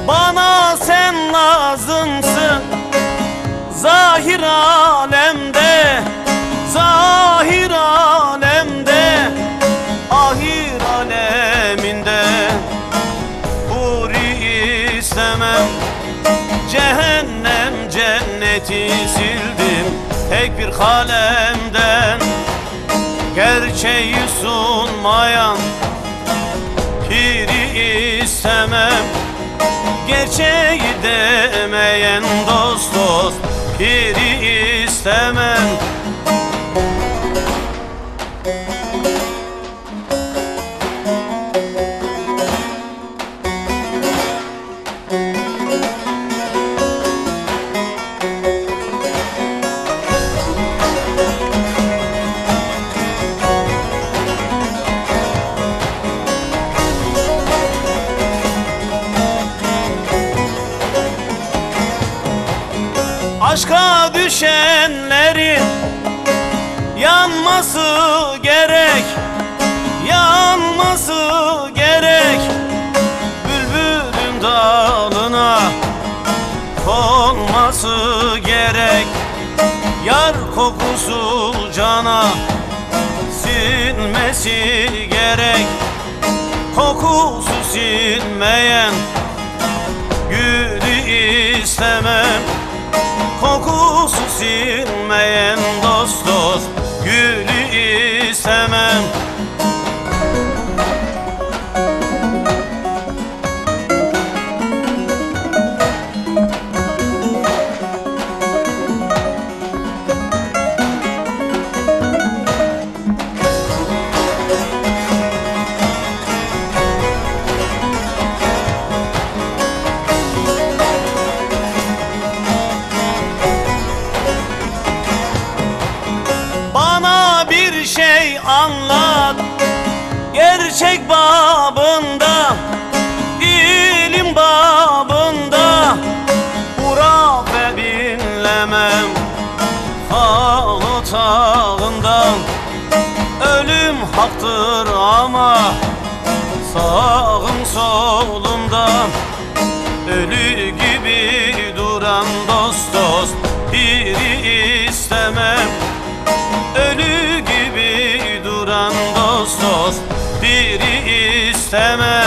Bana sen lazımsın zahir alemde, zahir alemde, ahir aleminde. Huri istemem, cehennem cenneti sildim tek bir kalemden. Gerçeği sunmayan piri istemem, gerçeği demeyen dost dost piri istemem. Aşka düşenlerin yanması gerek, yanması gerek. Bülbülün dalına konması gerek. Yar kokusu cana sinmesi gerek. Kokusu sinmeyen gülü istemem. Kokusu sinmeyen dost dost gülü istemem. Bir şey anlat gerçek babında, ilim babında. Hurafe dinlemem hal otağından. Ölüm haktır ama sağım solumdan. Ölü gibi duran dost dost biri istemem. Ölü gibi duran dost dost biri istemem.